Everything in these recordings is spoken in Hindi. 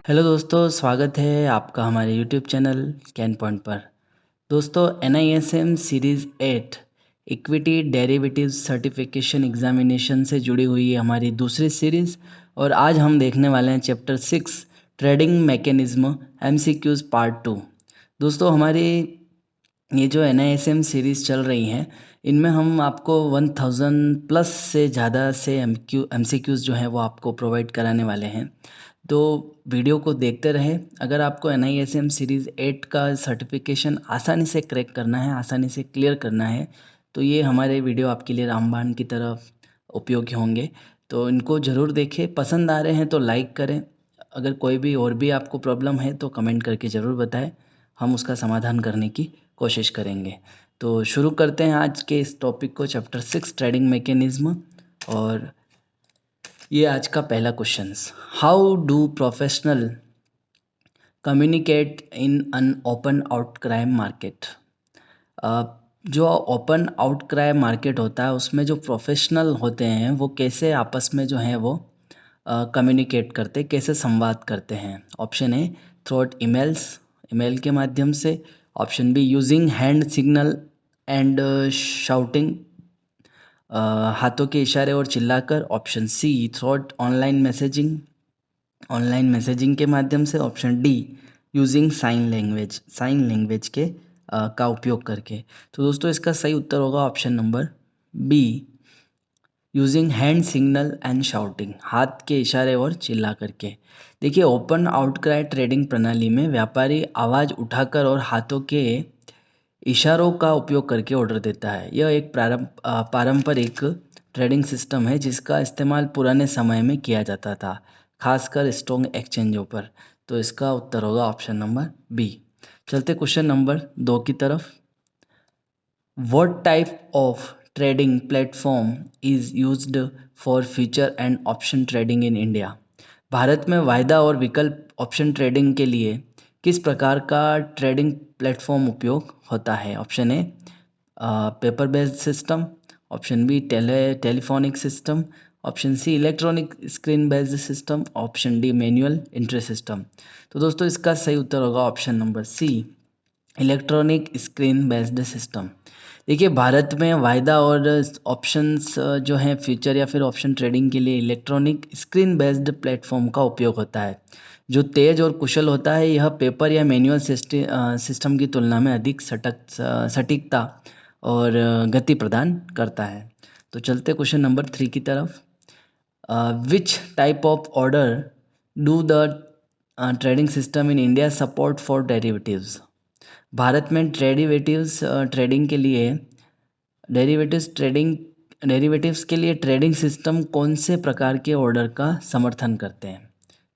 हेलो दोस्तों, स्वागत है आपका हमारे यूट्यूब चैनल कैन पॉइंट पर। दोस्तों, NISM series 8 equity derivative certification examination से जुड़ी हुई है हमारी दूसरी सीरीज़। और आज हम देखने वाले हैं chapter 6 trading mechanism MCQs part 2। दोस्तों, हमारी ये जो NISM सीरीज़ चल रही हैं, इनमें हम आपको 1000 प्लस से ज़्यादा से MCQs जो हैं वो आपको प्रोवाइड कराने वाले हैं। तो वीडियो को देखते रहें। अगर आपको NISM सीरीज़ 8 का सर्टिफिकेशन आसानी से क्रैक करना है, आसानी से क्लियर करना है, तो ये हमारे वीडियो आपके लिए रामबाण की तरह उपयोगी होंगे। तो इनको ज़रूर देखें। पसंद आ रहे हैं तो लाइक करें। अगर कोई भी और भी आपको प्रॉब्लम है तो कमेंट करके ज़रूर बताएं, हम उसका समाधान करने की कोशिश करेंगे। तो शुरू करते हैं आज के इस टॉपिक को, चैप्टर 6 ट्रेडिंग मैकेनिज्म। और ये आज का पहला question, how do professional communicate in an open outcry market. जो ओपन आउटक्राई मार्केट होता है उसमें जो प्रोफेशनल होते हैं वो कैसे आपस में जो है वो कम्युनिकेट करते, कैसे संवाद करते हैं। Option A through emails, email के माध्यम से। Option B using hand signal and shouting, हाथों के इशारे और चिल्लाकर। Option C through online messaging, online messaging के माध्यम से। Option D using sign language, sign language के का उपयोग करके। तो दोस्तों, इसका सही उत्तर होगा option number B, using hand signal and shouting, हाथ के इशारे और चिल्ला करके। देखिए, ओपन आउटक्राई ट्रेडिंग प्रणाली में व्यापारी आवाज़ उठाकर और हाथों के इशारों का उपयोग करके ऑर्डर देता है। यह एक पारंपरिक ट्रेडिंग सिस्टम है जिसका इस्तेमाल पुराने समय में किया जाता था, खासकर स्टॉक एक्सचेंजों पर। तो इसका उत्तर होगा ऑप्शन नंबर बी। चलते क्वेश्चन नंबर 2 की तरफ। What type of trading platform is used for future and option trading in India. Bharat में वायदा और विकल्प ऑप्शन ट्रेडिंग के लिए किस प्रकार का ट्रेडिंग प्लेटफॉर्म उपयोग होता है। Option A paper based system. Option B telephonic system. Option C electronic screen based system. Option D manual entry system. तो दोस्तों, इसका सही उत्तर होगा option number C, electronic screen based system. देखिए, भारत में वायदा और ऑप्शंस जो हैं फ्यूचर या फिर ऑप्शन ट्रेडिंग के लिए इलेक्ट्रॉनिक स्क्रीन बेस्ड प्लेटफॉर्म का उपयोग होता है, जो तेज़ और कुशल होता है। यह पेपर या मैनुअल सिस्टम की तुलना में अधिक सटीकता और गति प्रदान करता है। तो चलते क्वेश्चन नंबर 3 की तरफ। Which type of order do the trading system in India support for derivatives. Bharat में ट्रेडिंग के लिए डेरिवेटिव्स के लिए ट्रेडिंग सिस्टम कौन से प्रकार के ऑर्डर का समर्थन करते हैं।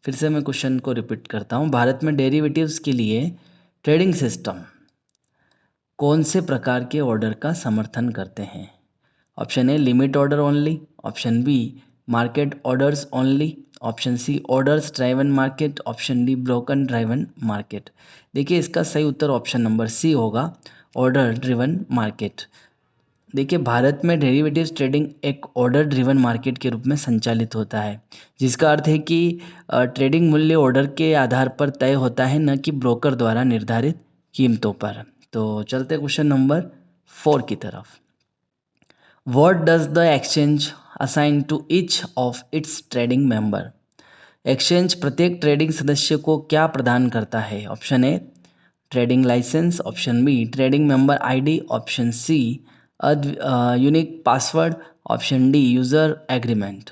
फिर से मैं क्वेश्चन को रिपीट करता हूँ। भारत में डेरिवेटिव्स के लिए ट्रेडिंग सिस्टम कौन से प्रकार के ऑर्डर का समर्थन करते हैं। Option A limit order only. Option B market orders only. Option C orders driven market. Option D broken driven market. देखिए, इसका सही उत्तर ऑप्शन नंबर सी होगा, ऑर्डर ड्रिवन मार्केट। देखिए, भारत में डेरिवेटिव्स ट्रेडिंग एक ऑर्डर ड्रिवन मार्केट के रूप में संचालित होता है, जिसका अर्थ है कि ट्रेडिंग मूल्य ऑर्डर के आधार पर तय होता है, न कि ब्रोकर द्वारा निर्धारित कीमतों पर। तो चलते क्वेश्चन नंबर 4 की तरफ। What does the exchange assign to each of its trading member. Exchange प्रत्येक ट्रेडिंग सदस्य को क्या प्रदान करता है। Option A trading licence. Option B trading member ID. Option C unique password. Option D user agreement.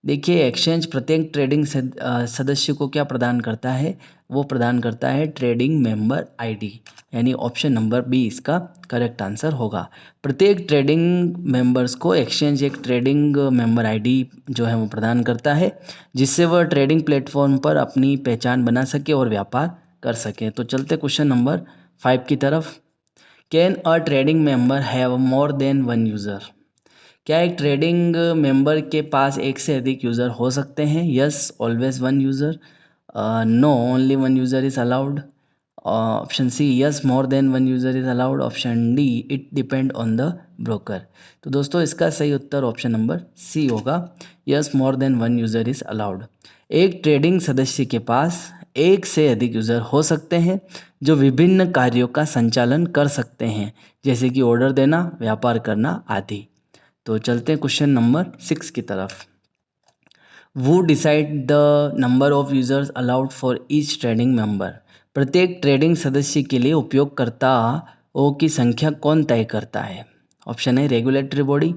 देखिए, एक्सचेंज प्रत्येक ट्रेडिंग सदस्य को क्या प्रदान करता है, वो प्रदान करता है ट्रेडिंग मेंबर आईडी, यानी ऑप्शन नंबर बी इसका करेक्ट आंसर होगा। प्रत्येक ट्रेडिंग मेंबर्स को एक्सचेंज एक ट्रेडिंग मेंबर आईडी जो है वो प्रदान करता है, जिससे वह ट्रेडिंग प्लेटफॉर्म पर अपनी पहचान बना सके और व्यापार कर सके। तो चलते क्वेश्चन नंबर 5 की तरफ। Can a trading member have more than one user. क्या एक ट्रेडिंग मेंबर के पास एक से अधिक यूज़र हो सकते हैं। Yes, always one user. No, only one user is allowed. Option C yes, more than one user is allowed. Option D it depend on the broker. तो दोस्तों, इसका सही उत्तर ऑप्शन नंबर सी होगा, yes, more than one user is allowed. एक ट्रेडिंग सदस्य के पास एक से अधिक यूज़र हो सकते हैं जो विभिन्न कार्यों का संचालन कर सकते हैं, जैसे कि ऑर्डर देना, व्यापार करना आदि। तो चलते हैं क्वेश्चन नंबर 6 की तरफ। वो decide the number of users allowed for each trading member. प्रत्येक ट्रेडिंग सदस्य के लिए उपयोगकर्ताओं की संख्या कौन तय करता है? Option A regulatory body,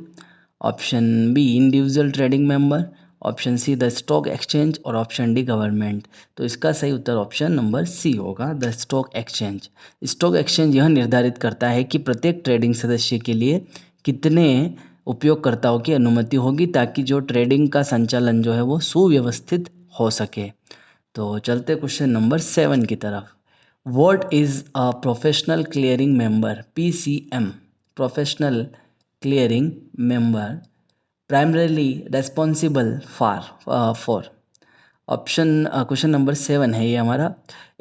option B individual trading member, option C the stock exchange और ऑप्शन डी गवर्नमेंट। तो इसका सही उत्तर ऑप्शन नंबर सी होगा, the stock exchange. Stock exchange यह निर्धारित करता है कि प्रत्येक ट्रेडिंग सदस्य के लिए कितने उपयोगकर्ताओं की अनुमति होगी, ताकि जो ट्रेडिंग का संचालन जो है वो सुव्यवस्थित हो सके। तो चलते क्वेश्चन नंबर 7 की तरफ। What is a professional clearing member, PCM? Professional clearing member primarily responsible for option question number 7 है ये हमारा।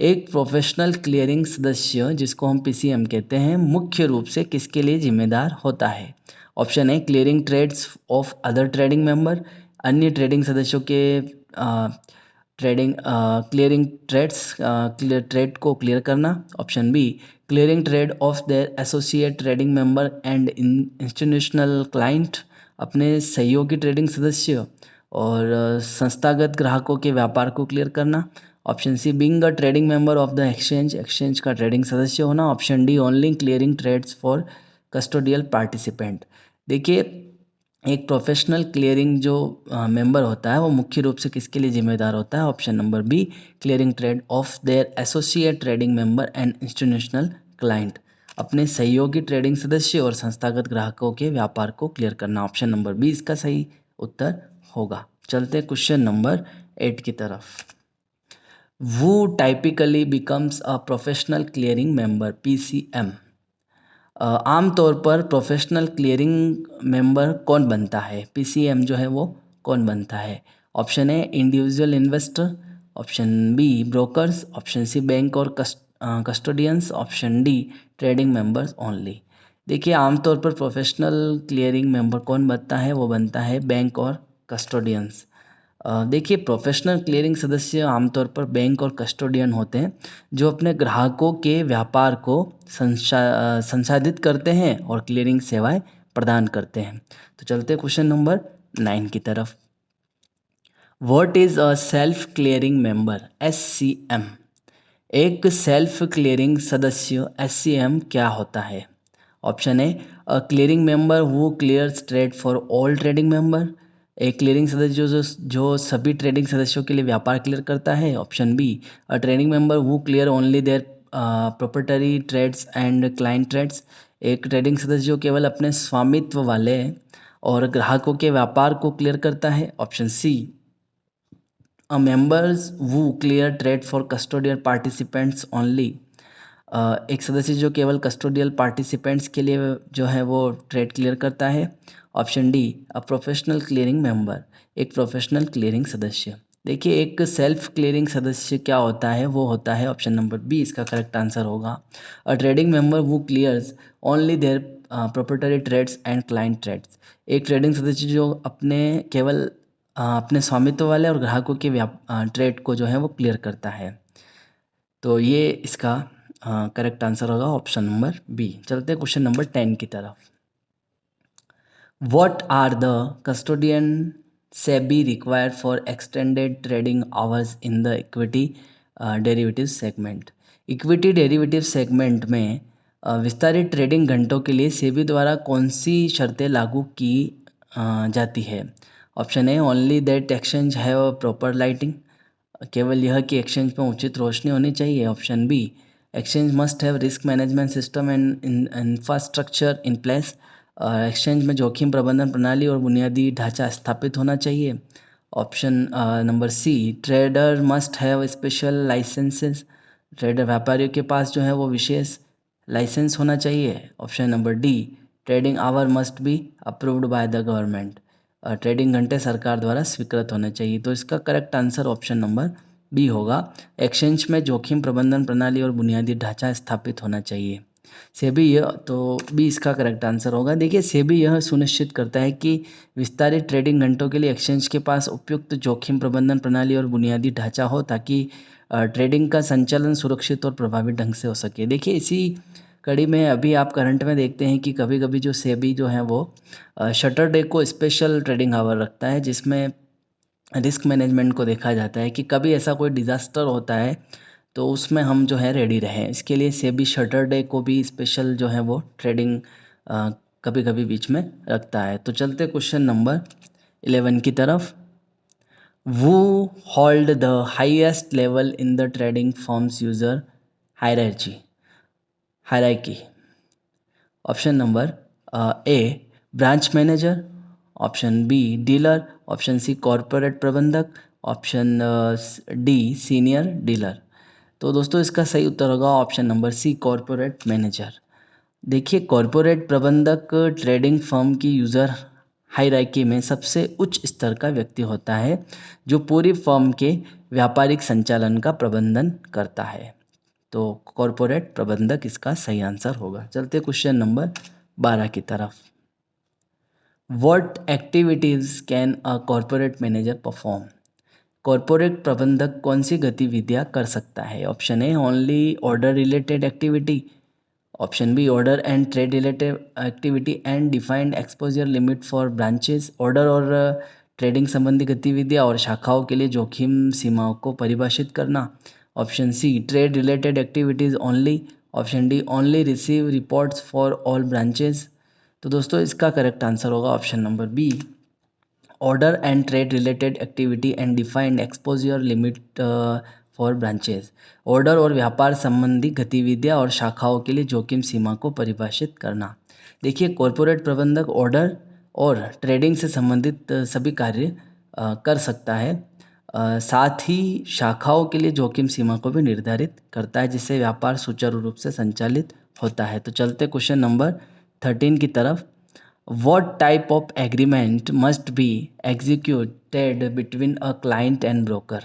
एक प्रोफेशनल क्लियरिंग सदस्य, जिसको हम PCM कहते हैं, मुख्य रूप से किसके लिए जिम्मेदार होता है? Option A clearing trades of other trading member, अन्य ट्रेडिंग सदस्यों के ट्रेडिंग क्लियरिंग ट्रेड्स ट्रेड को क्लियर करना। Option B clearing trade of their associate trading member and institutional client, अपने सहयोगी ट्रेडिंग सदस्य और संस्थागत ग्राहकों के व्यापार को क्लियर करना। Option C being a trading member of the exchange, exchange का ट्रेडिंग सदस्य होना। Option D only clearing trades for custodial participant. देखिए, एक प्रोफेशनल क्लियरिंग जो मेंबर होता है वो मुख्य रूप से किसके लिए जिम्मेदार होता है? Option number B clearing trade of their associate trading member and institutional client, अपने सहयोगी ट्रेडिंग सदस्य और संस्थागत ग्राहकों के व्यापार को क्लियर करना। ऑप्शन नंबर बी इसका सही उत्तर होगा। चलते क्वेश्चन नंबर 8 की तरफ। वो typically becomes a professional clearing member, PCM। आमतौर पर प्रोफेशनल क्लियरिंग मेंबर कौन बनता है? PCM जो है वो कौन बनता है? Option A individual investor, option B brokers, option C bank और custodians, option D trading members only. देखिए, आमतौर पर प्रोफेशनल क्लियरिंग मेंबर कौन बनता है? वो बनता है बैंक और कस्टोडियंस। देखिए, प्रोफेशनल क्लियरिंग सदस्य आमतौर पर बैंक और कस्टोडियन होते हैं, जो अपने ग्राहकों के व्यापार को संसाधित करते हैं और क्लियरिंग सेवाएं प्रदान करते हैं। तो चलते क्वेश्चन नंबर 9 की तरफ। What is a self clearing member, SCM? एक सेल्फ क्लियरिंग सदस्य SCM क्या होता है? Option A a clearing member वो clears trade for all trading member, एक क्लियरिंग सदस्य जो सभी ट्रेडिंग सदस्यों के लिए व्यापार क्लियर करता है। Option B a trading member वो clear only their proprietary trades and client trades, एक ट्रेडिंग सदस्य जो केवल अपने स्वामित्व वाले और ग्राहकों के व्यापार को क्लियर करता है। ऑप्शन सी अ मेंबर्स वो clear trade for custodial participants only, एक सदस्य जो केवल कस्टोडियल पार्टिसिपेंट्स के लिए जो है वो ट्रेड क्लियर करता है। Option D a professional clearing member, एक प्रोफेशनल क्लियरिंग सदस्य। देखिए, एक सेल्फ क्लियरिंग सदस्य क्या होता है? वो होता है ऑप्शन नंबर बी इसका करेक्ट आंसर होगा, अ ट्रेडिंग मेंबर वो clears only their proprietary trades and client trades, एक ट्रेडिंग सदस्य जो अपने केवल अपने स्वामित्व वाले और ग्राहकों के ट्रेड को जो है वो क्लियर करता है। तो ये इसका करेक्ट आंसर होगा ऑप्शन नंबर बी। चलते हैं क्वेश्चन नंबर 10 की तरफ। What are the custodian SEBI required for extended trading hours in the equity derivative segment? Equity derivative segment में विस्तारित ट्रेडिंग घंटों के लिए सेबी द्वारा कौन सी शर्तें लागू की जाती है? Option A only that exchange have proper lighting, केवल यह कि एक्सचेंज में उचित रोशनी होनी चाहिए। Option B exchange must have risk management system and infrastructure in place, exchange में जोखिम प्रबंधन प्रणाली और बुनियादी ढांचा स्थापित होना चाहिए। Option number C trader must have special licenses, trader व्यापारियों के पास जो है वो विशेष लाइसेंस होना चाहिए। Option number D trading hour must be approved by the government, trading घंटे सरकार द्वारा स्वीकृत होने चाहिए। तो इसका correct answer option number B होगा, एक्सचेंज में जोखिम प्रबंधन प्रणाली और बुनियादी ढांचा स्थापित होना चाहिए। सेबी यह तो बी इसका करेक्ट आंसर होगा। देखिए, सेबी यह सुनिश्चित करता है कि विस्तारित ट्रेडिंग घंटों के लिए एक्सचेंज के पास उपयुक्त जोखिम प्रबंधन प्रणाली और बुनियादी ढांचा हो, ताकि ट्रेडिंग का संचालन सुरक्षित और प्रभावी ढंग से हो सके। देखिए इसी कड़ी में अभी आप करंट में देखते हैं कि कभी कभी जो सेबी जो है वो सैटरडे को स्पेशल ट्रेडिंग आवर रखता है, जिसमें रिस्क मैनेजमेंट को देखा जाता है कि कभी ऐसा कोई डिज़ास्टर होता है तो उसमें हम जो है रेडी रहें। इसके लिए सेबी सैटरडे को भी स्पेशल जो है वो ट्रेडिंग कभी कभी बीच में रखता है। तो चलते क्वेश्चन नंबर 11 की तरफ। Who hold the highest level in the trading firms user hierarchy. Option number A branch manager, option B dealer, option C corporate प्रबंधक, ऑप्शन डी सीनियर डीलर। तो दोस्तों इसका सही उत्तर होगा option number C corporate manager. देखिए कॉरपोरेट प्रबंधक ट्रेडिंग फर्म की यूज़र हायरार्की में सबसे उच्च स्तर का व्यक्ति होता है जो पूरी फर्म के व्यापारिक संचालन का प्रबंधन करता है। तो कॉरपोरेट प्रबंधक इसका सही आंसर होगा। चलते क्वेश्चन नंबर 12 की तरफ। What activities can a corporate manager perform. Corporate प्रबंधक कौन सी गतिविधियां कर सकता है। Option A only order related activity, option B order and trade related activity and defined exposure limit for branches. Order और ट्रेडिंग संबंधी गतिविधियां और शाखाओं के लिए जोखिम सीमाओं को परिभाषित करना। Option C trade related activities only, option D only receive reports for all branches. तो दोस्तों इसका करेक्ट आंसर होगा option number B order and trade related activity and defined exposure limit for branches. Order और व्यापार संबंधी गतिविधियां और शाखाओं के लिए जोखिम सीमा को परिभाषित करना। देखिए कॉरपोरेट प्रबंधक ऑर्डर और ट्रेडिंग से संबंधित सभी कार्य कर सकता है, साथ ही शाखाओं के लिए जोखिम सीमा को भी निर्धारित करता है जिससे व्यापार सुचारू रूप से संचालित होता है। तो चलते क्वेश्चन नंबर 13 की तरफ। What type of agreement must be executed between a client and broker?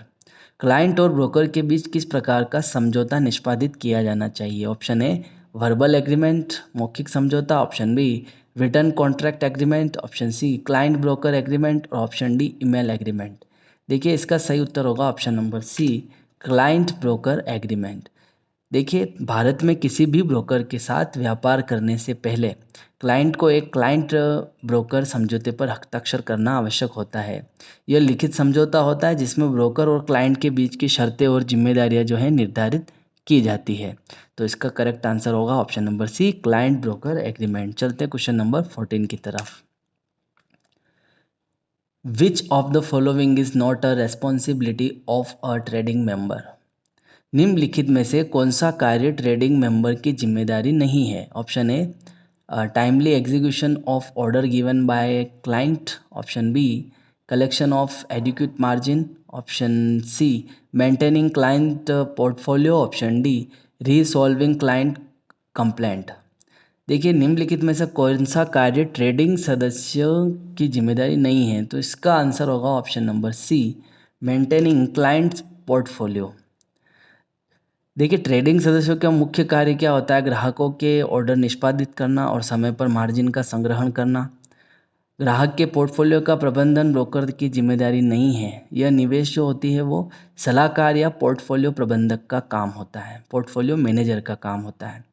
Client और ब्रोकर के बीच किस प्रकार का समझौता निष्पादित किया जाना चाहिए। ऑप्शन ए वर्बल एग्रीमेंट मौखिक समझौता, option B return contract agreement, option C client broker agreement और ऑप्शन डी ईमेल एग्रीमेंट। देखिए इसका सही उत्तर होगा option number C client broker agreement. देखिए भारत में किसी भी ब्रोकर के साथ व्यापार करने से पहले क्लाइंट को एक क्लाइंट ब्रोकर समझौते पर हस्ताक्षर करना आवश्यक होता है। यह लिखित समझौता होता है जिसमें ब्रोकर और क्लाइंट के बीच की शर्तें और जिम्मेदारियां जो है निर्धारित की जाती है। तो इसका करेक्ट आंसर होगा option number C client broker agreement. चलते क्वेश्चन नंबर 14 की तरफ। Which of the following is not a responsibility of a trading member. निम्नलिखित में से कौन सा कार्य ट्रेडिंग मेंबर की जिम्मेदारी नहीं है। Option A timely execution of order given by client, option B collection of adequate margin, option C maintaining client portfolio, option D resolving client complaint. देखिए निम्नलिखित में से कौन सा कार्य ट्रेडिंग सदस्यों की जिम्मेदारी नहीं है। तो इसका आंसर होगा option number C maintaining client portfolio. देखिए ट्रेडिंग सदस्यों का मुख्य कार्य क्या होता है। ग्राहकों के ऑर्डर निष्पादित करना और समय पर मार्जिन का संग्रहण करना। ग्राहक के पोर्टफोलियो का प्रबंधन ब्रोकर की जिम्मेदारी नहीं है। यह निवेश जो होती है वो सलाहकार या पोर्टफोलियो प्रबंधक का काम होता है, पोर्टफोलियो मैनेजर का काम होता है।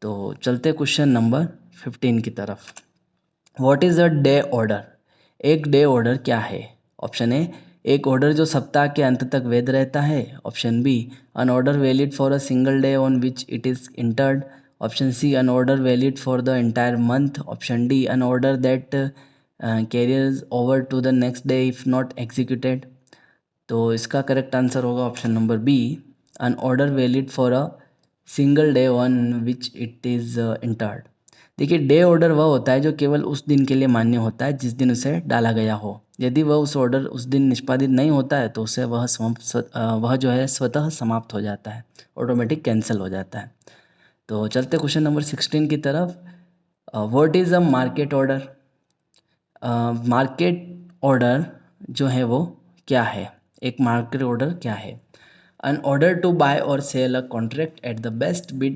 तो चलते क्वेश्चन नंबर 15 की तरफ। What is a day order. एक डे ऑर्डर क्या है। ऑप्शन ए एक ऑर्डर जो सप्ताह के अंत तक वैध रहता है, option B an order valid for a single day on which it is entered, option C an order valid for the entire month, option D an order that carries over to the next day if not executed. तो इसका करेक्ट आंसर होगा option number B an order valid for a single day on which it is entered. देखिए डे ऑर्डर वह होता है जो केवल उस दिन के लिए मान्य होता है जिस दिन उसे डाला गया हो। यदि वह उस ऑर्डर उस दिन निष्पादित नहीं होता है तो उसे वह जो है स्वतः समाप्त हो जाता है, ऑटोमेटिक कैंसिल हो जाता है। तो चलते क्वेश्चन नंबर 16 की तरफ। What is a market order. Market order जो है वो क्या है। एक मार्केट ऑर्डर क्या है। An order to buy or sell a contract at the best bid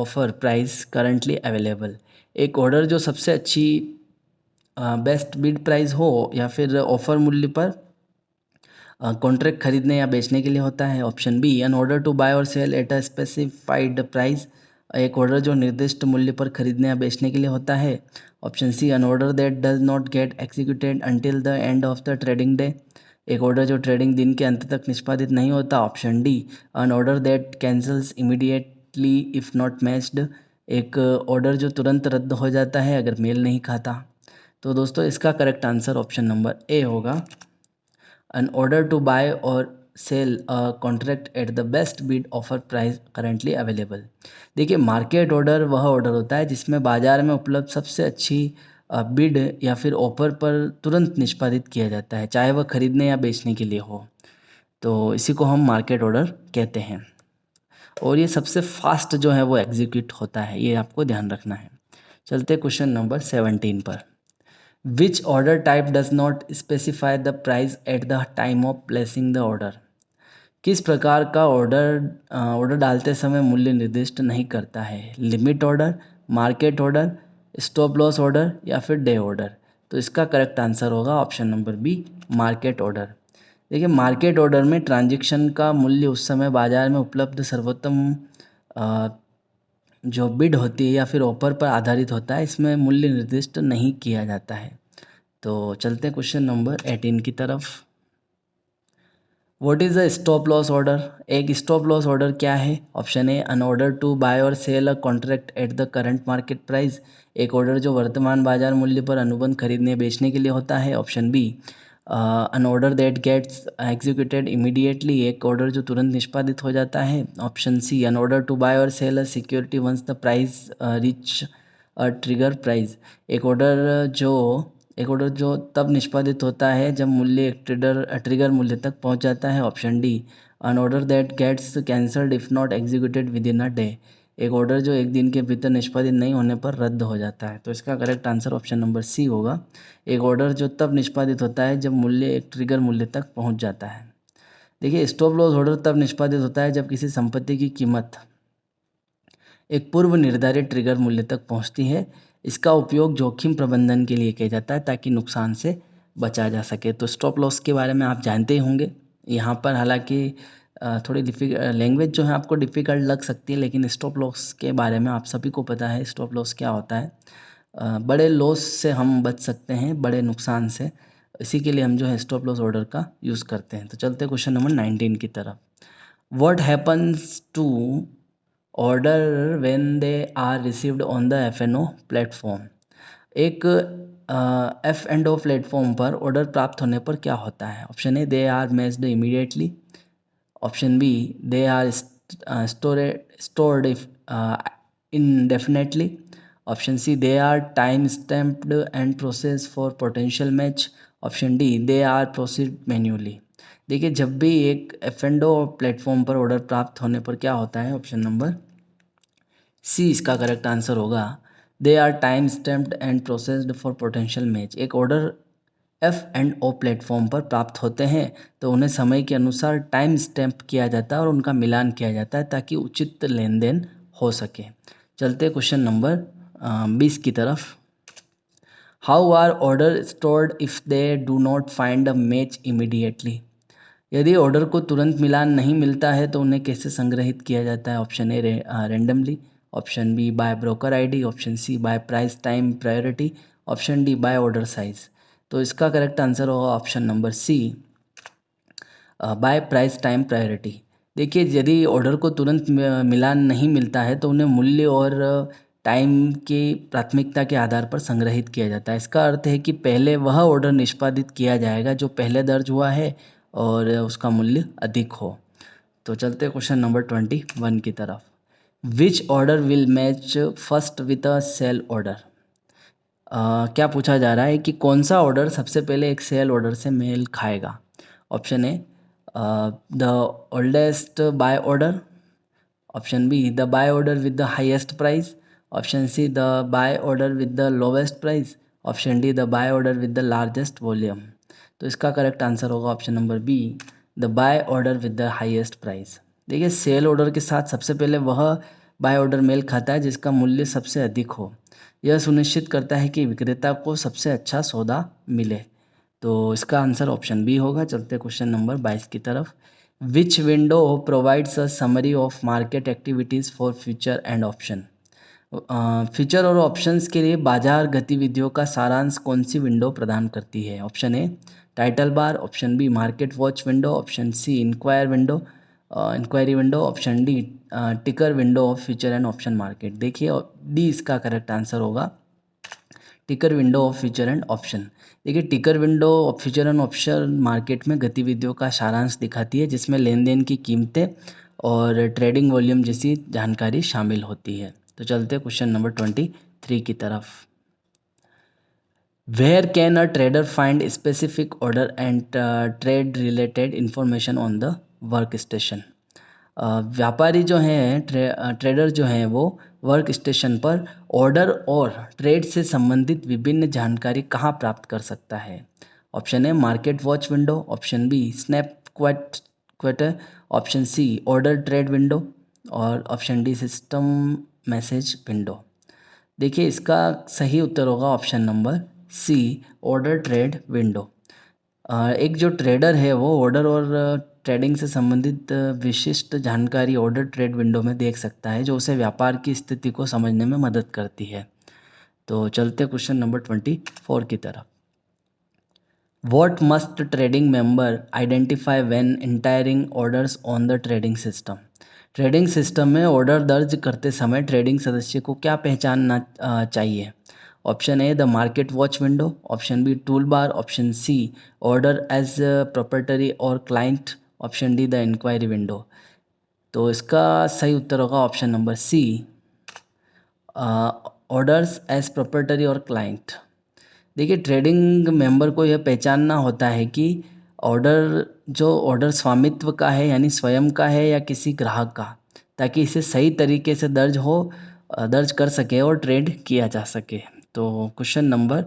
offer price currently available। एक ऑर्डर जो सबसे अच्छी बेस्ट बिड प्राइस हो या फिर ऑफर मूल्य पर कॉन्ट्रैक्ट खरीदने या बेचने के लिए होता है। Option B, an order to buy और sell at a specified price, एक ऑर्डर जो निर्दिष्ट मूल्य पर खरीदने या बेचने के लिए होता है। Option C, an order that does not get executed until the end of the trading day, एक ऑर्डर जो ट्रेडिंग दिन के अंत तक निष्पादित नहीं होता। Option D, an order that cancels immediately if not matched, एक ऑर्डर जो तुरंत रद्द हो जाता है अगर मेल नहीं खाता। तो दोस्तों इसका correct answer option number A होगा, एन ऑर्डर टू बाय और sell a contract at the best bid offer price currently available. देखिए, मार्केट ऑर्डर वह ऑर्डर होता है जिसमें बाज़ार में उपलब्ध सबसे अच्छी बिड या फिर ऑफर पर तुरंत निष्पादित किया जाता है, चाहे वह खरीदने या बेचने के लिए हो। तो इसी को हम मार्केट ऑर्डर कहते हैं, और ये सबसे फास्ट जो है वो एग्जीक्यूट होता है, ये आपको ध्यान रखना है। चलते क्वेश्चन नंबर 17 पर। Which order type does not specify the price at the time of placing the order, किस प्रकार का ऑर्डर डालते समय मूल्य निर्दिष्ट नहीं करता है? Limit order, market order, stop loss order या फिर डे ऑर्डर। तो इसका करेक्ट आंसर होगा option number B, market order. देखिए, मार्केट ऑर्डर में ट्रांजैक्शन का मूल्य उस समय बाजार में उपलब्ध सर्वोत्तम अ, जो बिड होती है या फिर ऑफर पर आधारित होता है, इसमें मूल्य निर्दिष्ट नहीं किया जाता है। तो चलते हैं क्वेश्चन नंबर 18 की तरफ। What is a stop loss order, एक स्टॉप लॉस ऑर्डर क्या है? Option A, an order to buy और sell a contract at the current market price, एक ऑर्डर जो वर्तमान बाजार मूल्य पर अनुबंध खरीदने बेचने के लिए होता है। Option B, an order that gets executed immediately, एक ऑर्डर जो तुरंत निष्पादित हो जाता है। Option C, an order to buy और sell a security once the price reach a trigger price, एक ऑर्डर जो तब निष्पादित होता है जब मूल्य एक ट्रिगर मूल्य तक पहुंच जाता है। Option D, an order that gets cancelled if not executed within a day, एक ऑर्डर जो एक दिन के भीतर निष्पादित नहीं होने पर रद्द हो जाता है। तो इसका correct answer option number C होगा, एक ऑर्डर जो तब निष्पादित होता है जब मूल्य एक ट्रिगर मूल्य तक पहुंच जाता है। देखिए, स्टॉप लॉस ऑर्डर तब निष्पादित होता है जब किसी संपत्ति की कीमत एक पूर्व निर्धारित ट्रिगर मूल्य तक पहुंचती है। इसका उपयोग जोखिम प्रबंधन के लिए किया जाता है ताकि नुकसान से बचा जा सके। तो स्टॉप लॉस के बारे में आप जानते ही होंगे। यहाँ पर हालांकि थोड़ी लैंग्वेज जो है आपको डिफ़िकल्ट लग सकती है, लेकिन स्टॉप लॉस के बारे में आप सभी को पता है स्टॉप लॉस क्या होता है। बड़े लॉस से हम बच सकते हैं, बड़े नुकसान से, इसी के लिए हम जो है स्टॉप लॉस ऑर्डर का यूज़ करते हैं। तो चलते क्वेश्चन नंबर 19 की तरफ। What happens to order when they are received on the F&O platform, एक F&O प्लेटफॉर्म पर ऑर्डर प्राप्त होने पर क्या होता है? Option A, they are matched immediately. Option B, they are stored indefinitely. Option C, they are time stamped and process for potential match. Option D, they are proceed manually. देखिए, जब भी एक F&O प्लेटफॉर्म पर ऑर्डर प्राप्त होने पर क्या होता है, ऑप्शन नंबर सी इसका करेक्ट आंसर होगा, they are time stamped and processed for potential match. एक ऑर्डर F&O प्लेटफॉर्म पर प्राप्त होते हैं तो उन्हें समय के अनुसार टाइम स्टैम्प किया जाता है और उनका मिलान किया जाता है ताकि उचित लेन देन हो सके। चलते क्वेश्चन नंबर 20 की तरफ। How are order stored if they do not find a match immediately, यदि ऑर्डर को तुरंत मिलान नहीं मिलता है तो उन्हें कैसे संग्रहित किया जाता है? Option A, randomly. Option B, by broker ID. Option C, by price time priority. Option D, by order size. तो इसका करेक्ट आंसर होगा option number C, by price time priority. देखिए, यदि ऑर्डर को तुरंत मिलान नहीं मिलता है तो उन्हें मूल्य और टाइम की प्राथमिकता के आधार पर संग्रहित किया जाता है। इसका अर्थ है कि पहले वह ऑर्डर निष्पादित किया जाएगा जो पहले दर्ज हुआ है और उसका मूल्य अधिक हो। तो चलते क्वेश्चन नंबर 21 की तरफ। Which order will match first with a sell order, क्या पूछा जा रहा है कि कौन सा ऑर्डर सबसे पहले एक सेल ऑर्डर से मेल खाएगा? Option A, the oldest buy order. Option B, the buy order with the highest price. Option C, the buy order with the lowest price. Option D, the buy order with the largest volume. तो इसका करेक्ट आंसर होगा option number B, the buy order with the highest price. देखिए, सेल ऑर्डर के साथ सबसे पहले वह बाय ऑर्डर मेल खाता है जिसका मूल्य सबसे अधिक हो। यह सुनिश्चित करता है कि विक्रेता को सबसे अच्छा सौदा मिले। तो इसका आंसर ऑप्शन बी होगा। चलते क्वेश्चन नंबर 22 की तरफ। Which window provides a summary of market activities for future and option. Future और ऑप्शंस के लिए बाजार गतिविधियों का सारांश कौन सी विंडो प्रदान करती है? Option A title bar, option B market watch window, option C inquiry window, option D ticker window of future and option market. देखिए डी इसका करेक्ट आंसर होगा, ticker window of future and option. देखिए ticker window of future and option market में गतिविधियों का सारांश दिखाती है, जिसमें लेन देन की कीमतें और ट्रेडिंग वॉल्यूम जैसी जानकारी शामिल होती है। तो चलते हैं क्वेश्चन नंबर 23 की तरफ। Where can a trader find specific order and trade related information on the work station. व्यापारी जो हैं ट्रेडर जो हैं वो वर्क स्टेशन पर ऑर्डर और ट्रेड से संबंधित विभिन्न जानकारी कहाँ प्राप्त कर सकता है? Option A market watch window, option B snap quoter, option C order trade window और option D system message window. देखिए इसका सही उत्तर होगा option number C order trade window. एक जो ट्रेडर है वो ऑर्डर और ट्रेडिंग से संबंधित विशिष्ट जानकारी ऑर्डर ट्रेड विंडो में देख सकता है, जो उसे व्यापार की स्थिति को समझने में मदद करती है। तो चलते क्वेश्चन नंबर 24 की तरफ। What must trading member identify when entering orders on the trading system? Trading system में ऑर्डर दर्ज करते समय ट्रेडिंग सदस्य को क्या पहचानना चाहिए? Option A the market watch window, option B tool bar, option C order as proprietary और client, option D the inquiry window. तो इसका सही उत्तर होगा option number C orders as proprietary और क्लाइंट। देखिए ट्रेडिंग मेंबर को यह पहचानना होता है कि ऑर्डर स्वामित्व का है यानी स्वयं का है या किसी ग्राहक का, ताकि इसे सही तरीके से दर्ज कर सके और ट्रेड किया जा सके। तो क्वेश्चन नंबर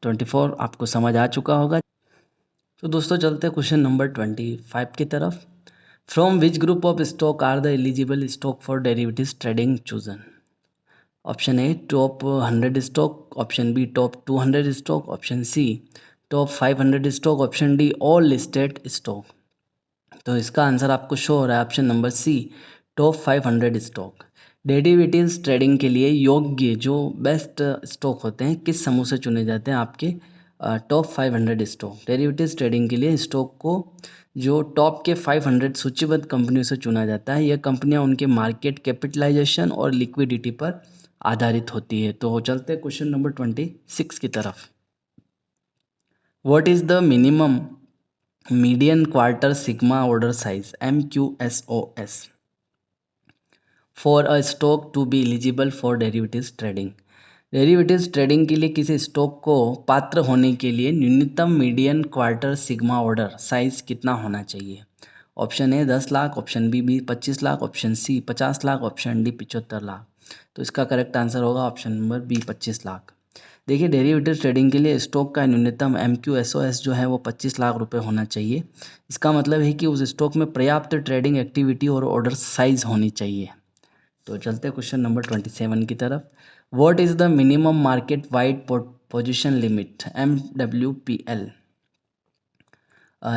24 आपको समझ आ चुका होगा। तो दोस्तों चलते हैं क्वेश्चन नंबर 25 की तरफ। From which group of stock are the eligible stock for derivatives trading chosen? Option A top 100 stock, option B top 200 stock, option C top 500 stock, option D all listed stock. तो इसका आंसर आपको शो हो रहा है option number C top 500 stock. Derivatives trading के लिए योग्य जो बेस्ट स्टॉक होते हैं किस समूह से चुने जाते हैं? आपके टॉप 500 स्टॉक। डेरिवेटिव्स ट्रेडिंग के लिए स्टॉक को जो टॉप के 500 सूचीबद्ध कंपनियों से चुना जाता है। यह कंपनियां उनके मार्केट कैपिटलाइजेशन और लिक्विडिटी पर आधारित होती है। तो चलते हैं क्वेश्चन नंबर 26 की तरफ। What is the minimum median quarter sigma order size MQSOS for a stock to be eligible for derivatives trading? Derivatives trading के लिए किसी स्टॉक को पात्र होने के लिए न्यूनतम median quarter sigma order size कितना होना चाहिए? Option A 10 lakh, option B 25 lakh, option C 50 lakh, option D 75 lakh. तो इसका करेक्ट आंसर होगा ऑप्शन नंबर बी 25 लाख। देखिए डेरिवेटिव ट्रेडिंग के लिए स्टॉक का न्यूनतम MQSOS जो है वो 25 लाख रुपए होना चाहिए। इसका मतलब है कि उस स्टॉक में पर्याप्त ट्रेडिंग एक्टिविटी और ऑर्डर साइज होनी चाहिए। तो चलते हैं क्वेश्चन नंबर 27 की तरफ। What is the minimum market wide position limit MWPL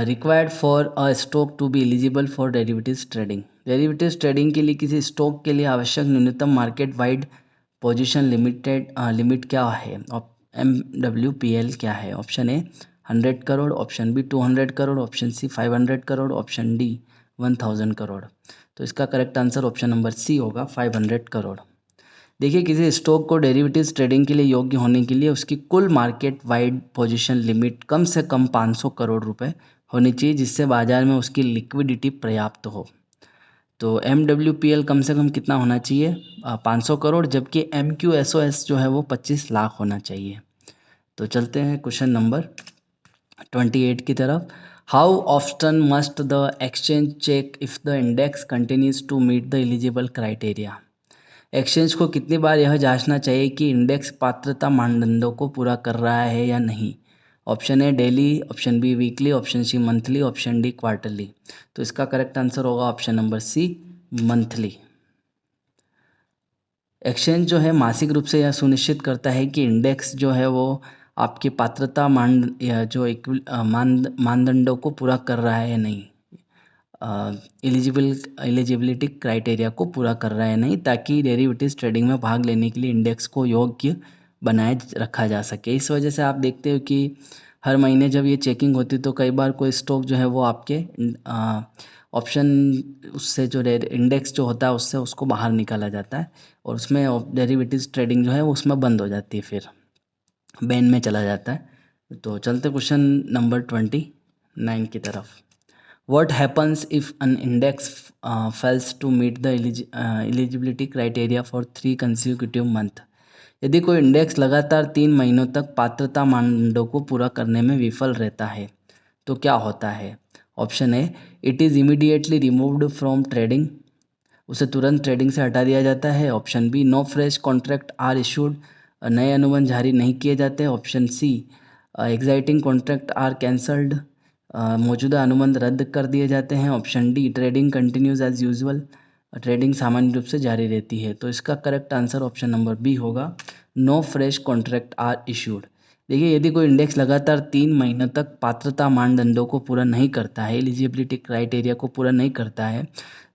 required for a stock to be eligible for derivatives trading? Derivatives trading के लिए किसी स्टॉक के लिए आवश्यक न्यूनतम मार्केट वाइड पोजीशन लिमिट क्या है? MWPL क्या है? Option A 100 crore, option B 200 crore, option C 500 crore, option D 1000 crore. तो इसका correct answer option number C होगा 500 करोड़। देखिए किसी स्टॉक को डेरिवेटिव्स ट्रेडिंग के लिए योग्य होने के लिए उसकी कुल मार्केट वाइड पोजीशन लिमिट कम से कम 500 करोड़ रुपए होनी चाहिए, जिससे बाजार में उसकी लिक्विडिटी पर्याप्त हो। तो MWPL कम से कम कितना होना चाहिए? 500 करोड़, जबकि MQSOS जो है वो 25 लाख होना चाहिए। तो चलते हैं क्वेश्चन नंबर 28 की तरफ। How often must the exchange check if the index continues to meet the eligible criteria? Exchange को कितनी बार यह जांचना चाहिए कि इंडेक्स पात्रता मानदंडों को पूरा कर रहा है या नहीं? Option A daily, option B weekly, option C monthly, option D quarterly. तो इसका करेक्ट आंसर होगा option number C monthly. Exchange जो है मासिक रूप से यह सुनिश्चित करता है कि इंडेक्स जो है वो आपकी पात्रता या जो मानदंडों को पूरा कर रहा है या नहीं, एलिजिबिलिटी क्राइटेरिया को पूरा कर रहा है नहीं, ताकि डेरिवेटिव्स ट्रेडिंग में भाग लेने के लिए इंडेक्स को योग्य बनाए रखा जा सके। इस वजह से आप देखते हो कि हर महीने जब ये चेकिंग होती है तो कई बार कोई स्टॉक जो है वो आपके ऑप्शन उससे जो इंडेक्स जो होता है उससे उसको बाहर निकाला जाता है और उसमें डेरिवेटिव्स ट्रेडिंग जो है वो उसमें बंद हो जाती है, फिर बैन में चला जाता है। तो चलते क्वेश्चन नंबर 29 की तरफ। What happens if an index fails to meet the eligibility criteria for 3 consecutive month? यदि कोई इंडेक्स लगातार 3 महीनों तक पात्रता मानदंडों को पूरा करने में विफल रहता है तो क्या होता है? Option A, it is immediately removed from trading, उसे तुरंत ट्रेडिंग से हटा दिया जाता है। Option B, no fresh contract are issued, नए अनुबंध जारी नहीं किए जाते। Option C, existing contract are cancelled, मौजूदा अनुबंध रद्द कर दिए जाते हैं। Option D, trading continues as usual, trading सामान्य रूप से जारी रहती है। तो इसका correct answer option number B होगा, no fresh contract are issued. देखिए, यदि कोई इंडेक्स लगातार 3 महीनों तक पात्रता मानदंडों को पूरा नहीं करता है, एलिजिबिलिटी क्राइटेरिया को पूरा नहीं करता है,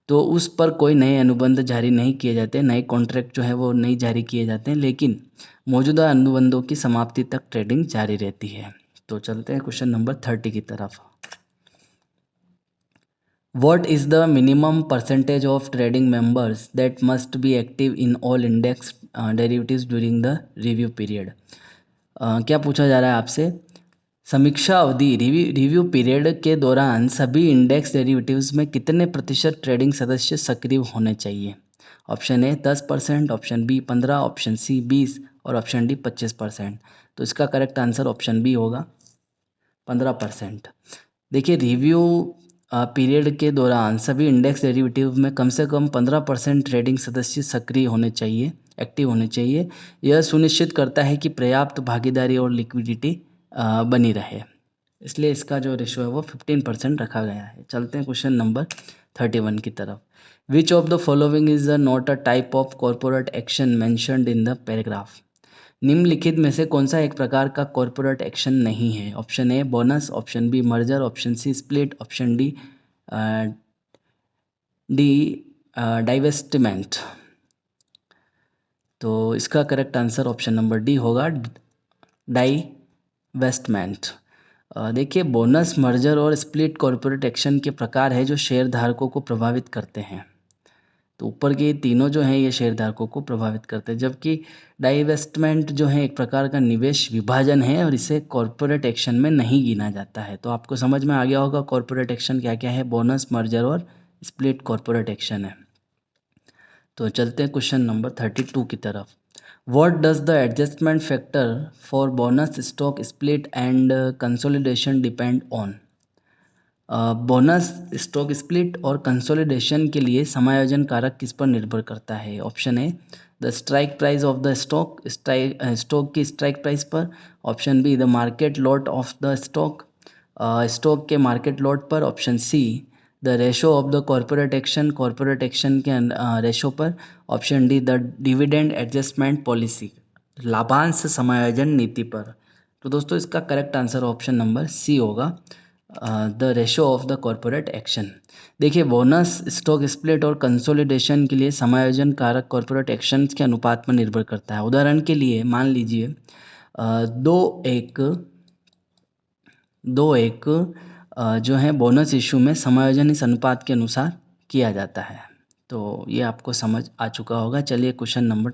तो उस पर कोई नए अनुबंध जारी नहीं किए जाते, नए कॉन्ट्रैक्ट जो है वो नहीं जारी किए जाते हैं, लेकिन मौजूदा अनुबंधों की समाप्ति तक ट्रेडिंग जारी रहती है। तो चलते हैं क्वेश्चन नंबर 30 की तरफ। What is the minimum percentage of trading members that must be active in all index derivatives during the review period? क्या पूछा जा रहा है आपसे? समीक्षा अवधि रिव्यू पीरियड के दौरान सभी इंडेक्स डेरिवेटिव्स में कितने प्रतिशत ट्रेडिंग सदस्य सक्रिय होने चाहिए? Option A 10%, option B 15%, option C 20% और ऑप्शन डी 25%। तो इसका करेक्ट आंसर ऑप्शन बी होगा 15%। देखिए, रिव्यू पीरियड के दौरान सभी इंडेक्स डेरिवेटिव में कम से कम 15% ट्रेडिंग सदस्य सक्रिय होने चाहिए, एक्टिव होने चाहिए। यह सुनिश्चित करता है कि पर्याप्त भागीदारी और लिक्विडिटी बनी रहे, इसलिए इसका जो रेशो है वो 15% रखा गया है। चलते हैं क्वेश्चन नंबर 31 की तरफ। Which of the following is not a type of corporate action mentioned in the paragraph? निम्नलिखित में से कौन सा एक प्रकार का कॉर्पोरेट एक्शन नहीं है? Option A bonus, option B merger, option C split, option D divestment. तो इसका correct answer option number D होगा, डाइवेस्टमेंट। देखिए, बोनस, मर्जर और स्प्लिट कॉर्पोरेट एक्शन के प्रकार है जो शेयरधारकों को प्रभावित करते हैं। तो ऊपर के तीनों जो हैं ये शेयरधारकों को प्रभावित करते हैं, जबकि डाइवेस्टमेंट जो है एक प्रकार का निवेश विभाजन है और इसे कॉर्पोरेट एक्शन में नहीं गिना जाता है। तो आपको समझ में आ गया होगा कॉर्पोरेट एक्शन क्या क्या है, बोनस, मर्जर और स्प्लिट कॉर्पोरेट एक्शन है। तो चलते हैं क्वेश्चन नंबर 32 की तरफ। What does the adjustment factor for bonus, stock split and consolidation depend on? Bonus, stock split और कंसोलिडेशन के लिए समायोजन कारक किस पर निर्भर करता है? Option A the strike price of the stock की स्ट्राइक प्राइस पर। Option B the market lot of the stock के मार्केट लॉट पर। Option C the ratio of the corporate action के रेशो पर। Option D the dividend adjustment policy, लाभांश समायोजन नीति पर। तो दोस्तों इसका correct answer option number C होगा, the ratio of the corporate action. देखिए, बोनस, स्टॉक स्प्लिट और कंसोलिडेशन के लिए समायोजन कारक कॉर्पोरेट एक्शंस के अनुपात पर निर्भर करता है। उदाहरण के लिए मान लीजिए 2:1 जो है बोनस इशू में समायोजन इस अनुपात के अनुसार किया जाता है। तो ये आपको समझ आ चुका होगा। चलिए क्वेश्चन नंबर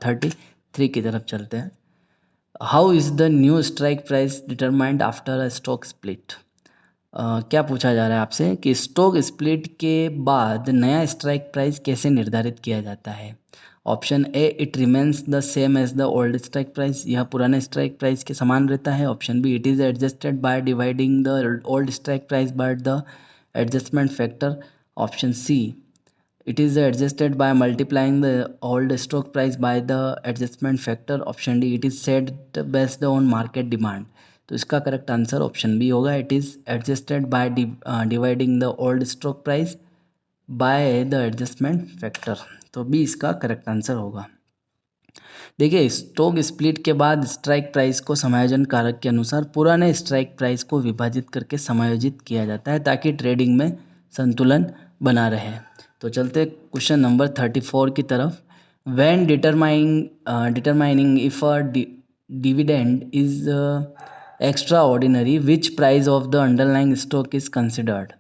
33 की तरफ चलते हैं। How is the new strike price determined after a stock split? क्या पूछा जा रहा है आपसे कि स्टॉक स्प्लिट के बाद नया स्ट्राइक प्राइस कैसे निर्धारित किया जाता है? Option A it remains the same as the old strike price, यह पुराने स्ट्राइक प्राइस के समान रहता है। Option B it is adjusted by dividing the old strike price by the adjustment factor. Option C it is adjusted by multiplying the old stock price by the adjustment factor. Option D it is set based on market demand. तो इसका करेक्ट आंसर ऑप्शन बी होगा, it is adjusted by dividing the old stock price by the adjustment factor. तो बी इसका करेक्ट आंसर होगा। देखिए, स्टॉक स्प्लिट के बाद स्ट्राइक प्राइस को समायोजन कारक के अनुसार पुराने स्ट्राइक प्राइस को विभाजित करके समायोजित किया जाता है ताकि ट्रेडिंग में संतुलन बना रहे। तो चलते क्वेश्चन नंबर 34 की तरफ। When determining if a dividend is extra ordinary which price of the underlying stock is considered.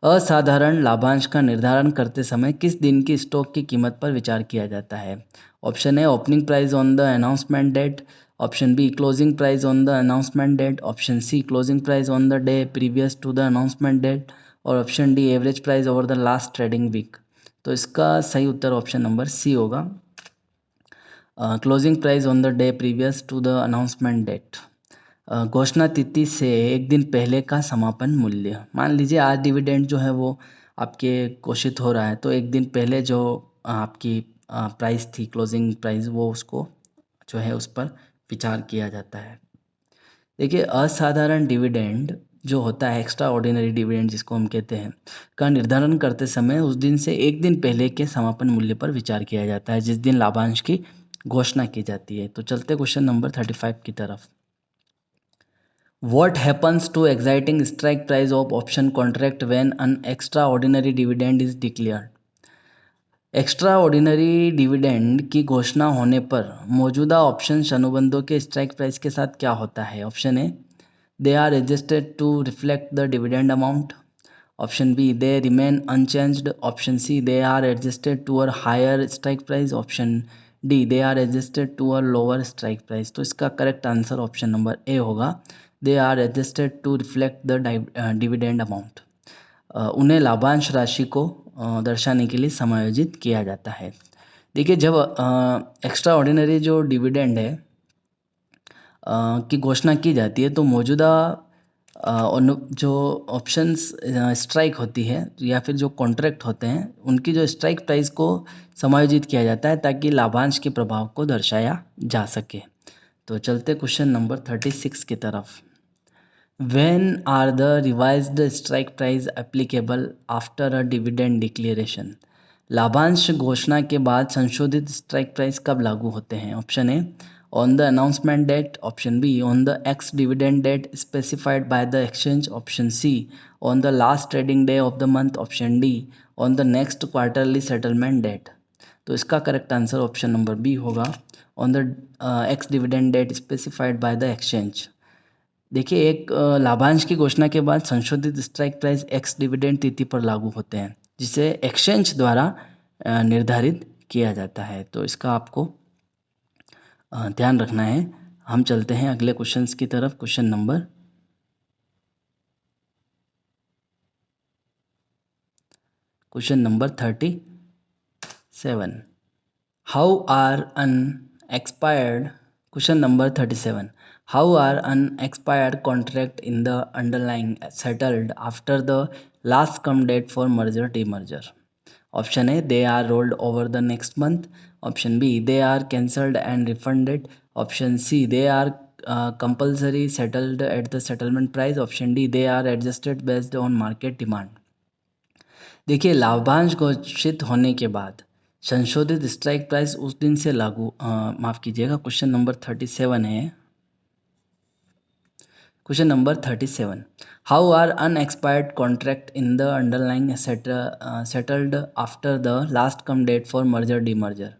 असाधारण लाभांश का निर्धारण करते समय किस दिन की स्टॉक की कीमत पर विचार किया जाता है। Option A opening price on the announcement date, option B closing price on the announcement date, option C closing price on the day previous to the announcement date और option D average price over the last trading week. तो इसका सही उत्तर ऑप्शन नंबर सी होगा, closing price on the day previous to the announcement date. घोषणा तिथि से एक दिन पहले का समापन मूल्य। मान लीजिए आज डिविडेंड जो है वो आपके घोषित हो रहा है, तो एक दिन पहले जो आपकी प्राइस थी, क्लोजिंग प्राइस, वो उसको जो है उस पर विचार किया जाता है। देखिए, असाधारण डिविडेंड जो होता है, एक्स्ट्रा ऑर्डिनरी डिविडेंड जिसको हम कहते हैं, का निर्धारण करते समय उस दिन से एक दिन पहले के समापन मूल्य पर विचार किया जाता है जिस दिन लाभांश की घोषणा की जाती है। तो चलते क्वेश्चन नंबर 35 की तरफ। What happens to exciting strike price of option contract when an extraordinary dividend is declared? Extra ordinary dividend की घोषणा होने पर मौजूदा ऑप्शंस अनुबंधों के स्ट्राइक प्राइस के साथ क्या होता है। Option A, they are adjusted to reflect the dividend amount. Option B, they remain unchanged. Option C, they are adjusted to a higher strike price. Option D, they are adjusted to a lower strike price. तो इसका correct answer option number A होगा, they are adjusted to reflect the dividend amount. उन्हें लाभांश राशि को दर्शाने के लिए समायोजित किया जाता है। देखिए, जब एक्स्ट्रा ऑर्डिनरी जो डिविडेंड है की घोषणा की जाती है तो मौजूदा जो ऑप्शंस स्ट्राइक होती है या फिर जो कॉन्ट्रैक्ट होते हैं उनकी जो स्ट्राइक प्राइस को समायोजित किया जाता है ताकि लाभांश के प्रभाव को दर्शाया जा सके। तो चलते क्वेश्चन नंबर 36 की तरफ। When are the revised strike price applicable after a dividend declaration? लाभांश घोषणा के बाद संशोधित स्ट्राइक प्राइस कब लागू होते हैं। Option A, on the announcement date. Option B, on the ex dividend date specified by the exchange. Option C, on the last trading day of the month. Option D, on the next quarterly settlement date. तो इसका correct answer option number B होगा, on the ex dividend date specified by the exchange. देखिए, एक लाभांश की घोषणा के बाद संशोधित स्ट्राइक प्राइस एक्स डिविडेंड तिथि पर लागू होते हैं जिसे एक्सचेंज द्वारा निर्धारित किया जाता है। तो इसका आपको ध्यान रखना है। हम चलते हैं अगले क्वेश्चंस की तरफ। Question number 37। How are unexpired Question number 37. How are unexpired contract in the underlying settled after the last come date for merger demerger? Option A, they are rolled over the next month. Option B, they are cancelled and refunded. Option C, they are compulsory settled at the settlement price. Option D, they are adjusted based on market demand. देखिए, लाभांश घोषित होने के बाद संशोधित स्ट्राइक प्राइस उस दिन से लागू माफ़ कीजिएगा, क्वेश्चन नंबर 37 है। Question number 37। How are unexpired contract in the underlying settled after the last cum date for merger demerger?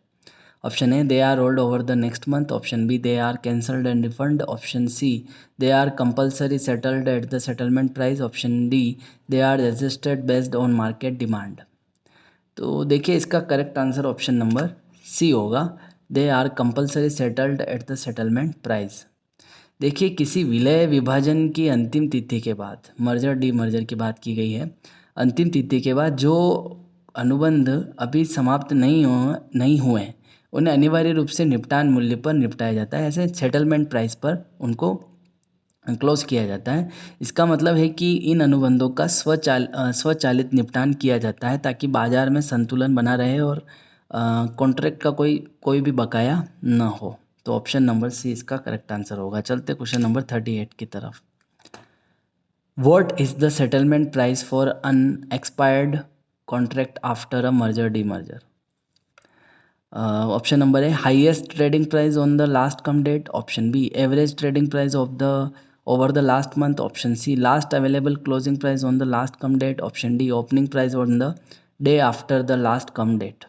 Option A, they are rolled over the next month. Option B, they are cancelled and refund. Option C, they are compulsory settled at the settlement price. Option D, they are adjusted based on market demand. तो देखिए, इसका correct answer option number C होगा, they are compulsory settled at the settlement price. देखिए, किसी विलय विभाजन की अंतिम तिथि के बाद, मर्जर डीमर्जर की बात की गई है, अंतिम तिथि के बाद जो अनुबंध अभी समाप्त नहीं हुए उन्हें अनिवार्य रूप से निपटान मूल्य पर निपटाया जाता है। ऐसे सेटलमेंट प्राइस पर उनको क्लोज किया जाता है। इसका मतलब है कि इन अनुबंधों का स्वचालित निपटान किया जाता है ताकि बाजार में संतुलन बना रहे और कॉन्ट्रैक्ट का कोई भी बकाया ना हो। तो ऑप्शन नंबर सी इसका करेक्ट आंसर होगा। चलते क्वेश्चन नंबर 38 की तरफ। What is the settlement price for unexpired contract after a merger demerger? Option number A highest trading price on the last cum date, option B average trading price of the over the last month, option C last available closing price on the last cum date, option D opening price on the day after the last cum date.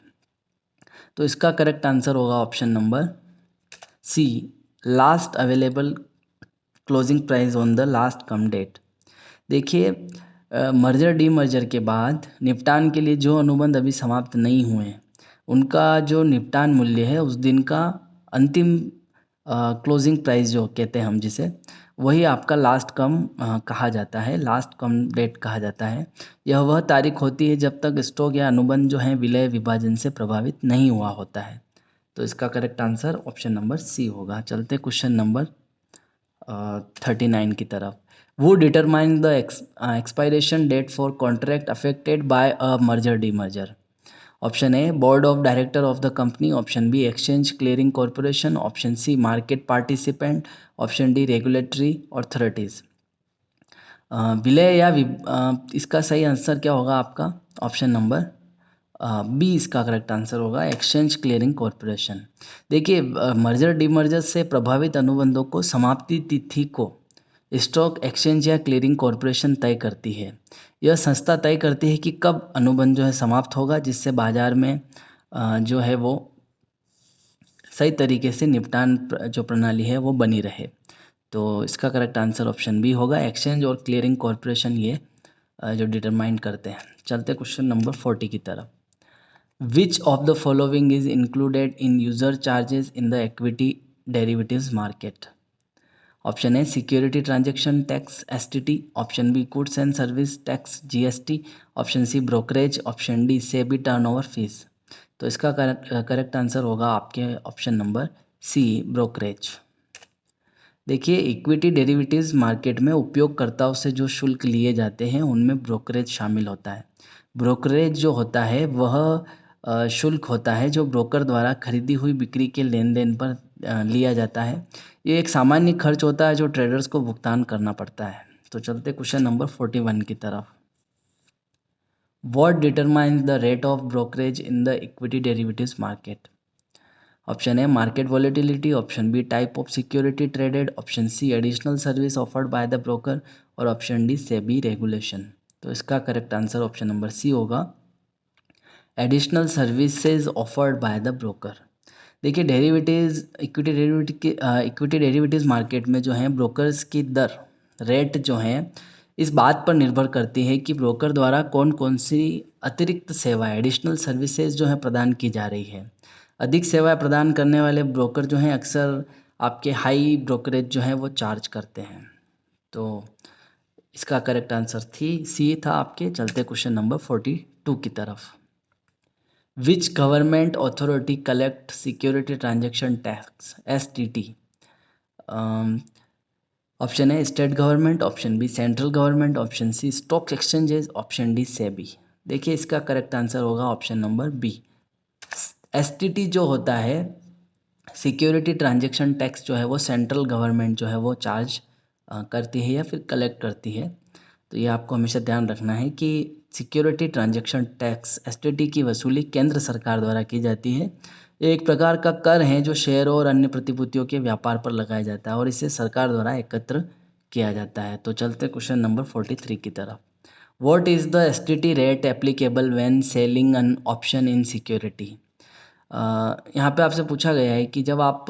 तो इसका करेक्ट आंसर होगा option number C last available closing price on the last cum date. देखिए मर्जर डी मर्जर के बाद निपटान के लिए जो अनुबंध अभी समाप्त नहीं हुए हैं उनका जो निपटान मूल्य है उस दिन का अंतिम क्लोजिंग प्राइस जो कहते हैं हम जिसे, वही आपका लास्ट कम कहा जाता है, लास्ट कम डेट कहा जाता है। यह वह तारीख होती है जब तक स्टॉक या अनुबंध जो है विलय विभाजन से प्रभावित नहीं हुआ होता है। तो इसका correct answer option number C होगा। चलते क्वेश्चन नंबर 39 की तरफ। Who determine the expiration date for contract affected by a merger demerger. Option A board of director of the company, option B exchange clearing corporation, option C market participant, option D regulatory authorities. विलय या इसका सही आंसर क्या होगा आपका? ऑप्शन नंबर बी इसका करेक्ट आंसर होगा, एक्सचेंज क्लियरिंग कॉरपोरेशन। देखिए मर्जर डीमर्जर से प्रभावित अनुबंधों को समाप्ति तिथि को स्टॉक एक्सचेंज या क्लियरिंग कॉरपोरेशन तय करती है। यह संस्था तय करती है कि कब अनुबंध जो है समाप्त होगा, जिससे बाजार में जो है वो सही तरीके से निपटान जो प्रणाली है वो बनी रहे। तो इसका करेक्ट आंसर ऑप्शन बी होगा, एक्सचेंज और क्लियरिंग कॉरपोरेशन ये जो डिटरमाइन करते हैं। चलते क्वेश्चन नंबर 40 की तरफ। Which of the following is included in user charges in the equity derivatives market? Option A security transaction tax STT, option B goods and service tax GST, option C brokerage, option D SEBI turnover fees। तो इसका करेक्ट आंसर होगा आपके ऑप्शन नंबर सी ब्रोकरेज। देखिए इक्विटी डेरिवेटिव्स मार्केट में उपयोगकर्ताओं से जो शुल्क लिए जाते हैं उनमें ब्रोकरेज शामिल होता है। ब्रोकरेज जो होता है वह शुल्क होता है जो ब्रोकर द्वारा खरीदी हुई बिक्री के लेन देन पर लिया जाता है। ये एक सामान्य खर्च होता है जो ट्रेडर्स को भुगतान करना पड़ता है। तो चलते क्वेश्चन नंबर 41 की तरफ। What determines the rate of brokerage in the equity derivatives market? Option A market volatility, option B type of security traded, option C additional service offered by the broker और ऑप्शन डी सेबी रेगुलेशन। तो इसका correct answer option number C होगा, additional services offered by the broker. देखिए डेरिवेटिव्स इक्विटी डेरिवेटिव्स मार्केट में जो है ब्रोकर्स की दर रेट जो है इस बात पर निर्भर करती है कि ब्रोकर द्वारा कौन कौन सी अतिरिक्त सेवाएं एडिशनल सर्विसेज जो है प्रदान की जा रही है। अधिक सेवाएं प्रदान करने वाले ब्रोकर जो हैं अक्सर आपके हाई ब्रोकरेज जो है वो चार्ज करते हैं। तो इसका करेक्ट आंसर सी था आपके। चलते क्वेश्चन नंबर 42 की तरफ। Which government authority collect security transaction tax STT? Option A state government, option B central government, option C stock exchanges, option D SEBI. देखिए इसका करेक्ट आंसर होगा ऑप्शन नंबर बी। STT जो होता है सिक्योरिटी ट्रांजैक्शन टैक्स जो है वो सेंट्रल गवर्नमेंट जो है वो चार्ज करती है या फिर कलेक्ट करती है। तो ये आपको हमेशा ध्यान रखना है कि सिक्योरिटी ट्रांजैक्शन टैक्स STT की वसूली केंद्र सरकार द्वारा की जाती है। ये एक प्रकार का कर है जो शेयरों और अन्य प्रतिभूतियों के व्यापार पर लगाया जाता है और इसे सरकार द्वारा एकत्र किया जाता है। तो चलते क्वेश्चन नंबर 43 की तरफ। What is the STT rate applicable when selling an option in security? यहाँ पे आपसे पूछा गया है कि जब आप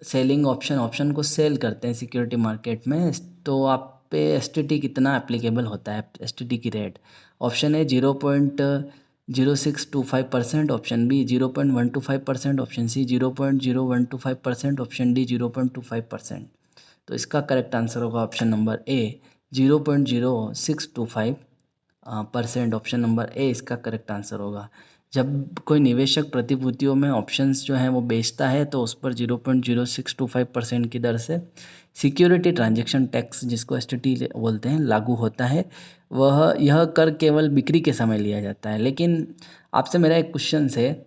सेलिंग ऑप्शन को सेल करते हैं सिक्योरिटी मार्केट में तो आप पे STT कितना एप्लीकेबल होता है, STT की rate. Option A 0.0625%, option B 0.125%, option C 0.0125%, option D 0.25%। तो इसका करेक्ट आंसर होगा option number A 0.0625%। Option number A इसका करेक्ट आंसर होगा। जब कोई निवेशक प्रतिभूतियों में ऑप्शंस जो हैं वो बेचता है तो उस पर 0.0625% की दर से सिक्योरिटी ट्रांजैक्शन टैक्स जिसको STT बोलते हैं लागू होता है। यह कर केवल बिक्री के समय लिया जाता है। लेकिन आपसे मेरा एक क्वेश्चन है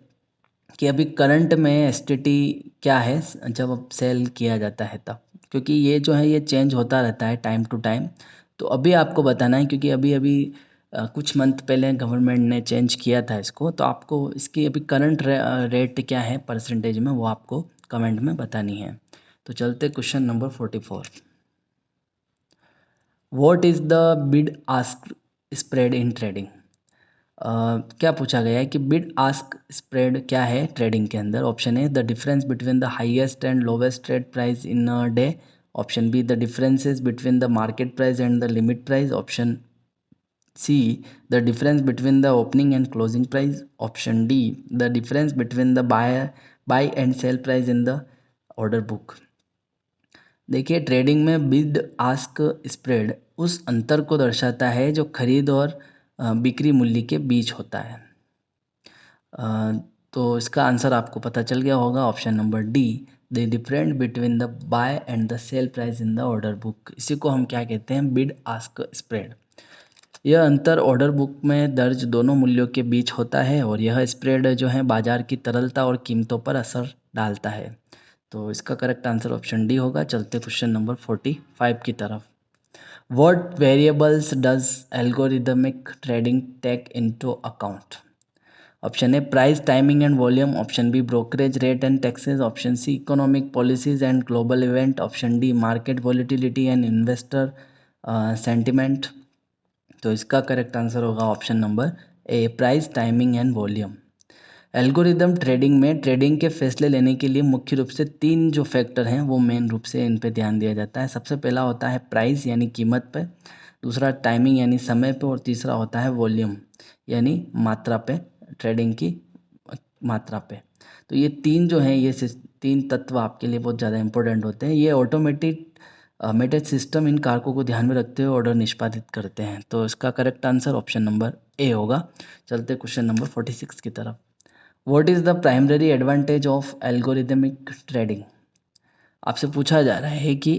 कि अभी करंट में STT क्या है जब अब सेल किया जाता है तब, क्योंकि ये जो है ये चेंज होता रहता है टाइम टू टाइम। तो अभी आपको बताना है क्योंकि अभी कुछ मंथ पहले गवर्नमेंट ने चेंज किया था इसको, तो आपको इसकी अभी करंट रेट क्या है परसेंटेज में, वो आपको कमेंट में बतानी है। तो चलते question number 44। What is the bid ask spread in trading? क्या पूछा गया है कि बिड आस्क स्प्रेड क्या है ट्रेडिंग के अंदर। Option A the difference between the highest and lowest trade price in a day. Option B the differences between the market price and the limit price. Option C the difference between the opening and closing price. Option D the difference between the buy and sell price in the order book. देखिए, ट्रेडिंग में बिड आस्क स्प्रेड उस अंतर को दर्शाता है जो खरीद और बिक्री मूल्य के बीच होता है। तो इसका आंसर आपको पता चल गया होगा, option number D the difference between the buy and the sell price in the order book. इसी को हम क्या कहते हैं, बिड आस्क स्प्रेड। यह अंतर ऑर्डर बुक में दर्ज दोनों मूल्यों के बीच होता है और यह स्प्रेड जो है बाजार की तरलता और कीमतों पर असर डालता है। तो इसका करेक्ट आंसर ऑप्शन डी होगा। चलते क्वेश्चन नंबर 45 की तरफ। What variables does algorithmic trading take into account? Option A price, timing and volume. Option B brokerage rate and taxes. Option C economic policies and global event. Option D market volatility and investor sentiment. तो इसका करेक्ट आंसर होगा option number A price, timing and volume. Algorithm trading में ट्रेडिंग के फैसले लेने के लिए मुख्य रूप से तीन जो फैक्टर हैं वो मेन रूप से इन पे ध्यान दिया जाता है। सबसे पहला होता है प्राइस यानी कीमत पे, दूसरा टाइमिंग यानी समय पे, और तीसरा होता है वॉल्यूम यानी मात्रा पे, ट्रेडिंग की मात्रा पे। तो ये तीन जो हैं, ये तीन तत्व आपके लिए बहुत ज़्यादा इंपॉर्टेंट होते हैं। ये ऑटोमेटेड सिस्टम इन कारकों को ध्यान में रखते हुए ऑर्डर निष्पादित करते हैं। तो इसका correct answer option number A होगा। चलते क्वेश्चन नंबर 46 की तरफ। What is the primary advantage of algorithmic trading? आपसे पूछा जा रहा है कि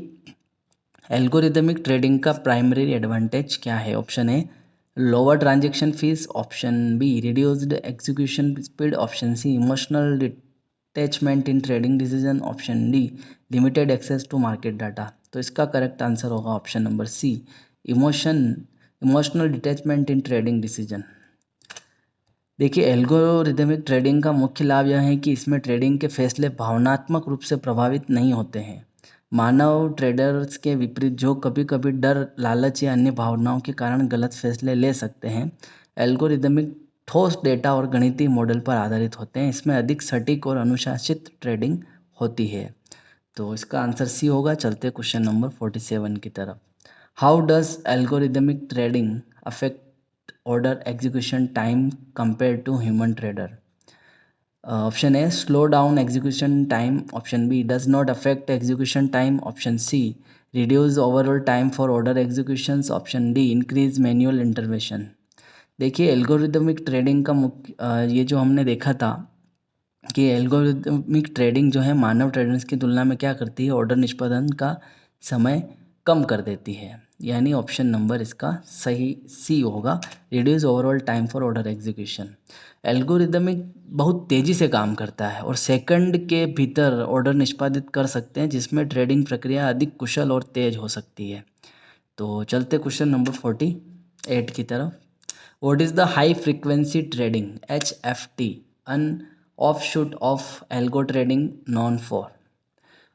एल्गोरिदमिक ट्रेडिंग का प्राइमरी एडवांटेज क्या है। Option A lower transaction fee. Option B reduced execution speed. Option C emotional detachment in trading decision. Option D limited access to market data. तो इसका करेक्ट आंसर होगा option number C emotional detachment in trading decision. देखिए, एल्गोरिदमिक ट्रेडिंग का मुख्य लाभ यह है कि इसमें ट्रेडिंग के फैसले भावनात्मक रूप से प्रभावित नहीं होते हैं। मानव ट्रेडर्स के विपरीत जो कभी कभी डर, लालच या अन्य भावनाओं के कारण गलत फैसले ले सकते हैं, एल्गोरिदमिक ठोस डेटा और गणितीय मॉडल पर आधारित होते हैं। इसमें अधिक सटीक और अनुशासित ट्रेडिंग होती है। तो इसका आंसर सी होगा। चलते क्वेश्चन नंबर 47 की तरफ। How does algorithmic trading affect order execution time compared to human trader? Option A slow down execution time. Option B does not affect execution time. Option C reduce overall time for order executions. Option D increase manual intervention. देखिए, एल्गोरिदमिक ट्रेडिंग का मुख्य ये जो हमने देखा था कि एल्गोरिदमिक ट्रेडिंग जो है मानव ट्रेडर्स की तुलना में क्या करती है, ऑर्डर निष्पादन का समय कम कर देती है। यानी ऑप्शन नंबर इसका सही सी होगा, reduce overall time for order execution. Algorithmic बहुत तेज़ी से काम करता है और सेकंड के भीतर ऑर्डर निष्पादित कर सकते हैं, जिसमें ट्रेडिंग प्रक्रिया अधिक कुशल और तेज हो सकती है। तो चलते क्वेश्चन नंबर 48 की तरफ। What is the high frequency trading HFT an offshoot of algo trading known for?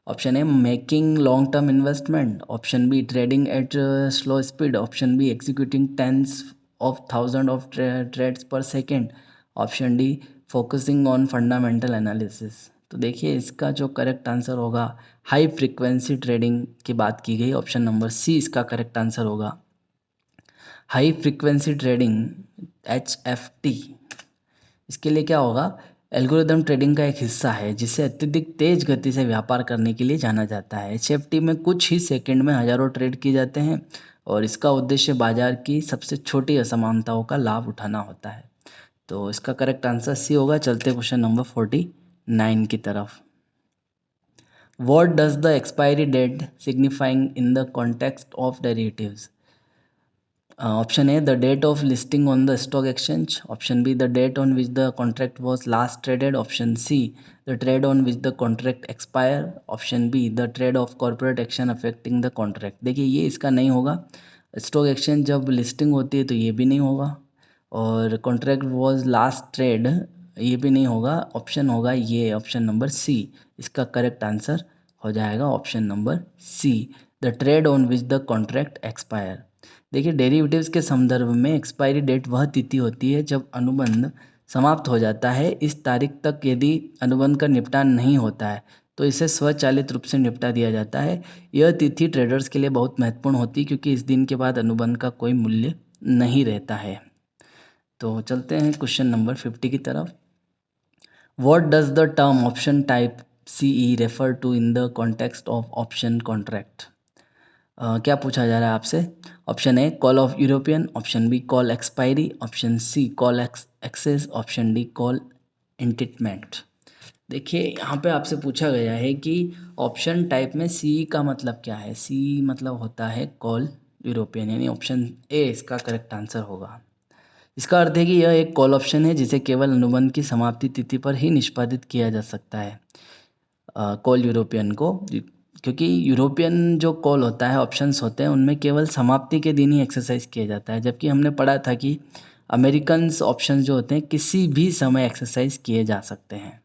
Option A making long term investment. Option B trading at slow speed. Option B executing tens of thousands of trades per second. Option D focusing on fundamental analysis. तो देखिए, इसका जो करेक्ट आंसर होगा, हाई फ्रीक्वेंसी ट्रेडिंग की बात की गई, ऑप्शन नंबर सी इसका करेक्ट आंसर होगा। हाई फ्रीक्वेंसी ट्रेडिंग HFT, इसके लिए क्या होगा, एल्गोरिदम ट्रेडिंग का एक हिस्सा है जिसे अत्यधिक तेज गति से व्यापार करने के लिए जाना जाता है। HFT में कुछ ही सेकंड में हजारों ट्रेड किए जाते हैं और इसका उद्देश्य बाजार की सबसे छोटी असमानताओं का लाभ उठाना होता है। तो इसका करेक्ट आंसर सी होगा। चलते क्वेश्चन नंबर 49 की तरफ। What does the expiry date signifying in the context of derivatives? Option A the date of listing on the stock exchange. Option B the date on which the contract was last traded. Option C the trade on which the contract expire. Option B the trade of corporate action affecting the contract. देखिए, ये इसका नहीं होगा, स्टॉक एक्सचेंज जब लिस्टिंग होती है तो ये भी नहीं होगा, और कॉन्ट्रैक्ट वॉज लास्ट ट्रेड ये भी नहीं होगा। ऑप्शन होगा ये, ऑप्शन नंबर सी, इसका करेक्ट आंसर हो जाएगा option number C, the trade on which the contract expire. देखिए, डेरिवेटिव्स के संदर्भ में एक्सपायरी डेट वह तिथि होती है जब अनुबंध समाप्त हो जाता है। इस तारीख तक यदि अनुबंध का निपटान नहीं होता है तो इसे स्वचालित रूप से निपटा दिया जाता है। यह तिथि ट्रेडर्स के लिए बहुत महत्वपूर्ण होती है क्योंकि इस दिन के बाद अनुबंध का कोई मूल्य नहीं रहता है। तो चलते हैं क्वेश्चन नंबर 50 की तरफ। What does the term option type CE refer to in the context of option contract? क्या पूछा जा रहा है आपसे? Option A call of European, option B call expiry, option C call access, option D call entitlement. देखिए, यहाँ पे आपसे पूछा गया है कि ऑप्शन टाइप में सी का मतलब क्या है। सी मतलब होता है कॉल यूरोपियन, यानी ऑप्शन ए इसका करेक्ट आंसर होगा। इसका अर्थ है कि यह एक कॉल ऑप्शन है जिसे केवल अनुबंध की समाप्ति तिथि पर ही निष्पादित किया जा सकता है, कॉल यूरोपियन को। क्योंकि यूरोपियन जो कॉल होता है, ऑप्शंस होते हैं, उनमें केवल समाप्ति के दिन ही एक्सरसाइज किया जाता है, जबकि हमने पढ़ा था कि अमेरिकन्स ऑप्शंस जो होते हैं किसी भी समय एक्सरसाइज किए जा सकते हैं।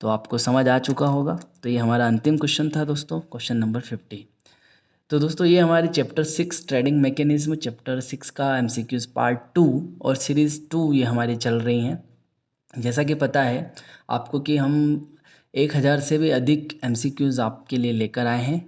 तो आपको समझ आ चुका होगा। तो ये हमारा अंतिम क्वेश्चन था दोस्तों, क्वेश्चन नंबर 50। तो दोस्तों, ये हमारी चैप्टर 6 ट्रेडिंग मैकेनिज्म, चैप्टर 6 का एमसीक्यूज पार्ट 2 और सीरीज़ 2 ये हमारी चल रही हैं। जैसा कि पता है आपको कि हम 1000 से भी अधिक एमसीक्यूज आपके लिए लेकर आए हैं,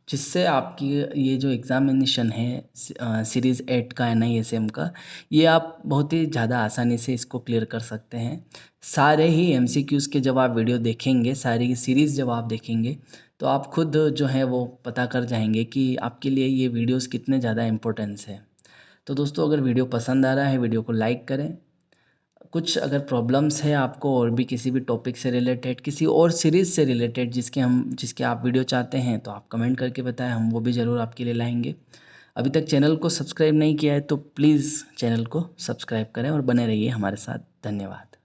जिससे आपकी ये जो एग्ज़ामिनेशन है सीरीज़ 8 का NISM का, ये आप बहुत ही ज़्यादा आसानी से इसको क्लियर कर सकते हैं। सारे ही एमसीक्यूज़ के जब आप वीडियो देखेंगे, सारी सीरीज़ जब आप देखेंगे, तो आप खुद जो है वो पता कर जाएंगे कि आपके लिए ये वीडियोस कितने ज़्यादा इम्पोर्टेंस है। तो दोस्तों, अगर वीडियो पसंद आ रहा है, वीडियो को लाइक करें। कुछ अगर प्रॉब्लम्स है आपको और भी किसी भी टॉपिक से रिलेटेड, किसी और सीरीज़ से रिलेटेड जिसके आप वीडियो चाहते हैं, तो आप कमेंट करके बताएं, हम वो भी ज़रूर आपके लिए लाएंगे। अभी तक चैनल को सब्सक्राइब नहीं किया है तो प्लीज़ चैनल को सब्सक्राइब करें और बने रहिए हमारे साथ। धन्यवाद।